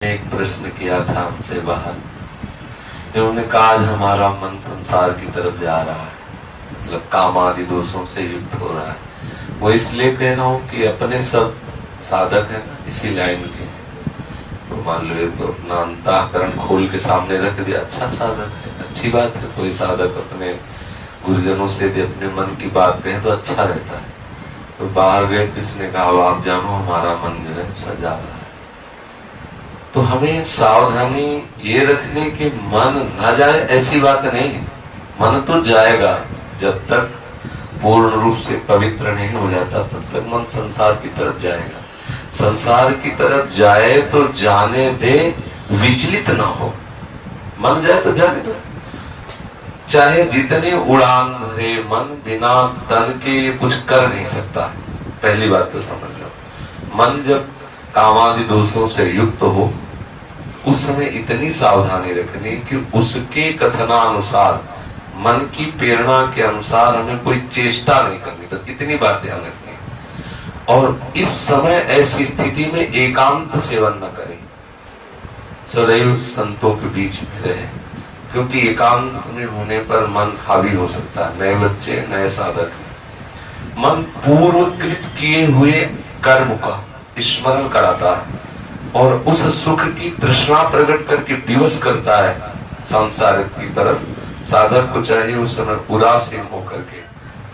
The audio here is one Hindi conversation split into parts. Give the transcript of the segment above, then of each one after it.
एक प्रश्न किया था हमसे बाहर। उन्होंने कहा आज हमारा मन संसार की तरफ जा रहा है, मतलब काम आदि दोषों से युक्त हो रहा है। वो इसलिए कह रहा हूँ कि अपने सब साधक है इसी लाइन के हैं। तो मान लो तो अपना अंतःकरण खोल के सामने रख दिया, अच्छा साधक है, अच्छी बात है। कोई साधक अपने गुरुजनों से यदि अपने मन की बात कहे तो अच्छा रहता है। तो बाहर गए, किसने कहा आप जानो हमारा मन जो है सजा रहा है। तो हमें सावधानी ये रखने की मन ना जाए ऐसी बात नहीं है। मन तो जाएगा, जब तक पूर्ण रूप से पवित्र नहीं हो जाता तब तक मन संसार की तरफ जाएगा। संसार की तरफ जाए तो जाने दे, विचलित ना हो। मन जाए तो जाने दो, चाहे जितनी उड़ान भरे मन, बिना तन के कुछ कर नहीं सकता। पहली बात तो समझ लो, मन जब कामादि दोषों से युक्त हो उस समय इतनी सावधानी रखनी कि उसके कथनानुसार, मन की प्रेरणा के अनुसार हमें कोई चेष्टा नहीं करनी। तो इतनी बात ध्यान रखनी। और इस समय ऐसी स्थिति में एकांत सेवन न करें, सदैव संतों के बीच में रहे, क्योंकि एकांत में होने पर मन हावी हो सकता है। नए बच्चे, नए साधक, मन पूर्वकृत किए हुए कर्म का स्मरण कराता है और उस सुख की तृष्णा प्रकट करके विवश करता है सांसारिक की तरफ। साधक को चाहिए उस समय उदासीन होकर के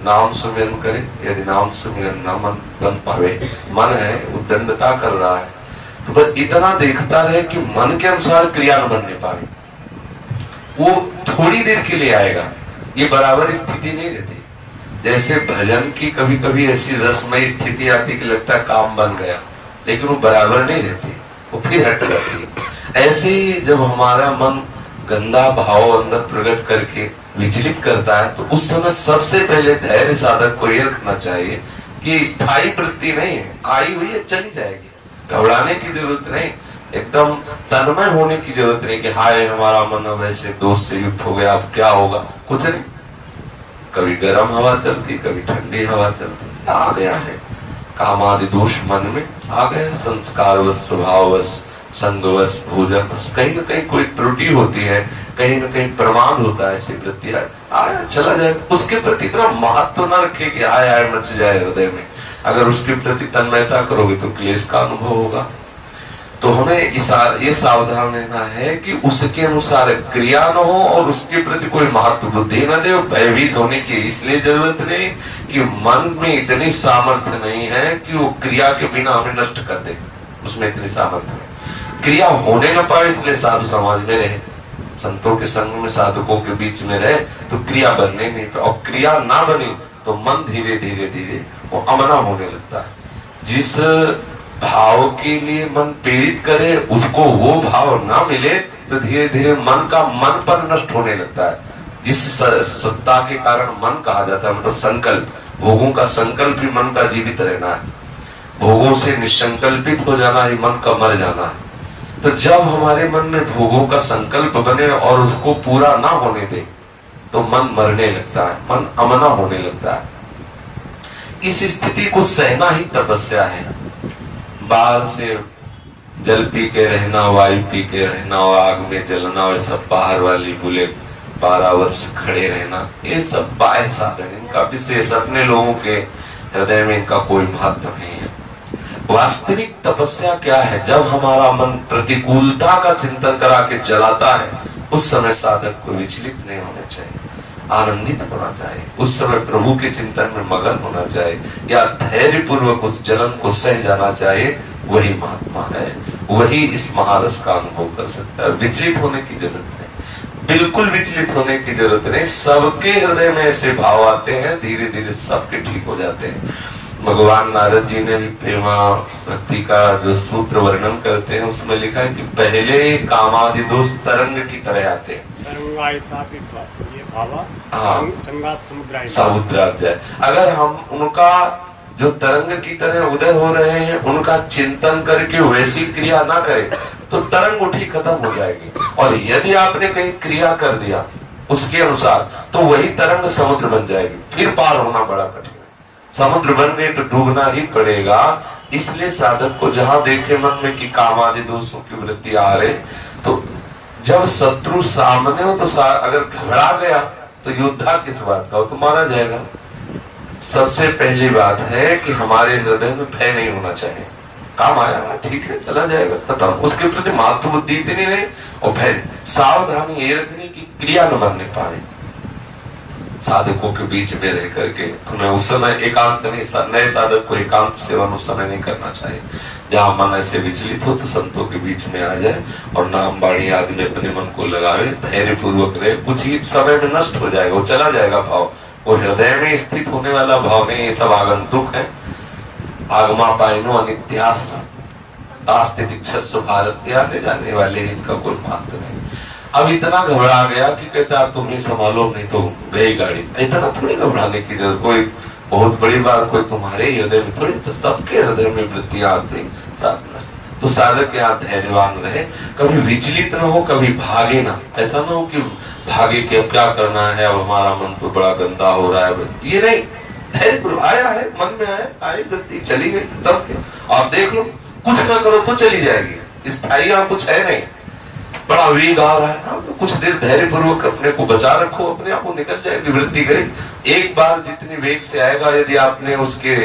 नाम सुमिरन करे। यदि नाम सुमिरन न मन बन पावे, मन है उद्दंडता कर रहा है, तो बस इतना देखता रहे कि मन के अनुसार क्रिया न बनने पावे। वो थोड़ी देर के लिए आएगा, ये बराबर स्थिति नहीं रहती। जैसे भजन की कभी कभी ऐसी रसमय स्थिति आती कि लगता है काम बन गया, लेकिन वो बराबर नहीं रहती, वो फिर हट जाती है। ऐसे ही जब हमारा मन गंदा भाव अंदर प्रकट करके विचलित करता है, तो उस समय सबसे पहले धैर्य साधक को यह रखना चाहिए कि स्थायी वृत्ति नहीं है, आई हुई है चली जाएगी, घबराने की जरूरत नहीं। एकदम तन्मय होने की जरूरत नहीं कि हाय हमारा मन वैसे दोष से युक्त हो गया, अब क्या होगा, कुछ नहीं। कभी गर्म हवा चलती, कभी ठंडी हवा चलती, आ गया है कामादि दोष मन में आ गए, संस्कारवश, स्वभाववश, संगवश, भोजन, कहीं न कहीं कोई त्रुटि होती है, कहीं न कहीं प्रमाद होता है, ऐसी वृत्ति आया चला जाए। उसके प्रति इतना महत्व न रखे कि आया मच जाए हृदय में। अगर उसके प्रति तन्मयता करोगे तो क्लेश का अनुभव होगा। तो हमें ये सावधान रहना है कि उसके अनुसार क्रिया न हो और उसके प्रति कोई महत्व बुद्धि न दे। भयभीत होने की इसलिए जरूरत नहीं कि मन में इतनी सामर्थ्य नहीं है कि वो क्रिया के बिना हमें नष्ट कर दे, उसमें इतनी सामर्थ्य नहीं। क्रिया होने न पाए इसलिए साधु समाज में रहे, संतों के संग में, साधकों के बीच में रहे, तो क्रिया बनने नहीं पाए। और क्रिया ना बनी तो मन धीरे धीरे धीरे वो अमना होने लगता है। जिस भाव के लिए मन प्रेरित करे उसको वो भाव ना मिले तो धीरे धीरे मन का मन पर नष्ट होने लगता है। जिस सत्ता के कारण मन कहा जाता है, मतलब संकल्प, भोगों का संकल्प ही मन का जीवित रहना है। भोगों से निसंकल्पित हो जाना ही मन का मर जाना है। तो जब हमारे मन में भोगों का संकल्प बने और उसको पूरा ना होने दे तो मन मरने लगता है, मन अमना होने लगता है। इस स्थिति को सहना ही तपस्या है। बाहर से जल पी के रहना, वायु पी के रहना, आग में जलना, और सब बाहर वाली बुले 12 वर्ष खड़े रहना, ये सब बाह्य साधन, इनका विशेष अपने लोगों के हृदय में इनका कोई महत्व नहीं है। वास्तविक तपस्या क्या है? जब हमारा मन प्रतिकूलता का चिंतन करा के जलाता है, उस समय साधक को विचलित नहीं होना चाहिए, आनंदित होना चाहिए। उस समय प्रभु के चिंतन में मगन होना चाहिए या धैर्य पूर्वक उस जलन को सह जाना चाहिए। वही महात्मा है, वही इस महारस का अनुभव कर सकता है। विचलित होने की जरूरत नहीं, बिल्कुल विचलित होने की जरूरत नहीं। सबके हृदय में ऐसे भाव आते हैं, धीरे धीरे सबके ठीक हो जाते हैं। भगवान नारद जी ने भी प्रेमा भक्ति का जो सूत्र वर्णन करते हैं उसमें लिखा है कि पहले कामादि दोष तरंग की तरह आते हैं, समुद्र जाए। अगर हम उनका जो तरंग की तरह उदय हो रहे हैं उनका चिंतन करके वैसी क्रिया ना करें तो तरंग उठी खत्म हो जाएगी। और यदि आपने कहीं क्रिया कर दिया उसके अनुसार तो वही तरंग समुद्र बन जाएगी, फिर पार होना बड़ा कठिन है। समुद्र बन गए तो डूबना ही पड़ेगा। इसलिए साधक को जहां देखे मन में कि काम आदि दोषों की वृत्ति आ रहे, तो जब शत्रु सामने हो तो अगर घबरा गया तो योद्धा किस बात का हो, तो मारा जाएगा। सबसे पहली बात है कि हमारे हृदय में भय नहीं होना चाहिए। काम आया ठीक है चला जाएगा खत्म, उसके प्रति मातृ बुद्धि इतनी नहीं, और भय सावधानी ये रखनी कि क्रिया न बनने पाए। साधकों के बीच में रह करके हमें उस समय एकांत नहीं, नए साधक को एकांत सेवन उस समय नहीं करना चाहिए। जहां मन ऐसे विचलित हो तो संतों के बीच में आ जाए और नाम बाणी आदि में अपने मन को लगावे, धैर्य पूर्वक रहे। कुछ ही समय में नष्ट हो जाएगा, वो चला जाएगा भाव, वो हृदय में स्थित होने वाला भाव नहीं। ये सब आगंतुक है। आगमा पाइनो अनित्यास तास्ते दीक्षस्व भारत, आने जाने वाले इनका कोई महत्व नहीं। अब इतना घबरा गया कि कहता है तुम ही संभालो नहीं तो गई गाड़ी। इतना थोड़ी घबराने की जरूरत, कोई बहुत बड़ी बात कोई तुम्हारे हृदय में थोड़ी, तो सबके हृदय में वृत्तियां आती सब। तो साधक यहाँ धैर्यवान रहे, कभी विचलित न हो, कभी भागे ना। ऐसा ना हो कि भागे कि अब क्या करना है, अब हमारा मन तो बड़ा गंदा हो रहा है, ये नहीं। धैर्य आया है, मन में आया, आई वृत्ति चली गई, तब आप देख लो, कुछ ना करो तो चली जाएगी, स्थायी यहाँ कुछ है नहीं। बड़ा वेग आ रहा है, तो कुछ देर धैर्य पूर्वक अपने को बचा रखो, अपने आप को निकल जाएगी वृत्ति करें। एक बार जितनी वेग से आएगा, यदि आपने उसके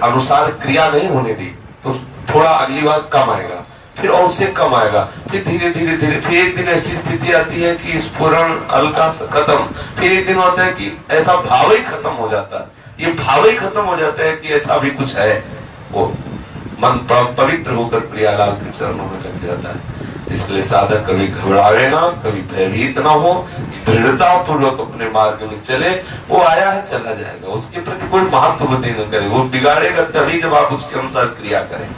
अनुसार क्रिया नहीं होने दी तो थोड़ा अगली बार कम आएगा, फिर और से कम आएगा, फिर धीरे धीरे धीरे, फिर एक दिन ऐसी स्थिति आती है कि स्फुरण हल्का सा खत्म, फिर एक दिन होता है कि ऐसा भाव ही खत्म हो जाता है। ये भाव ही खत्म हो जाता है कि ऐसा भी कुछ है, वो मन पवित्र होकर प्रियालाल के चरणों में लग जाता है। इसलिए साधक कभी घबरावे ना, कभी भयभीत ना हो, दृढ़ता पूर्वक अपने मार्ग में चले। वो आया है चला जाएगा, उसके प्रति कोई महत्व बुद्धि न करे, वो बिगाड़ेगा तभी जब आप उसके अनुसार क्रिया करें।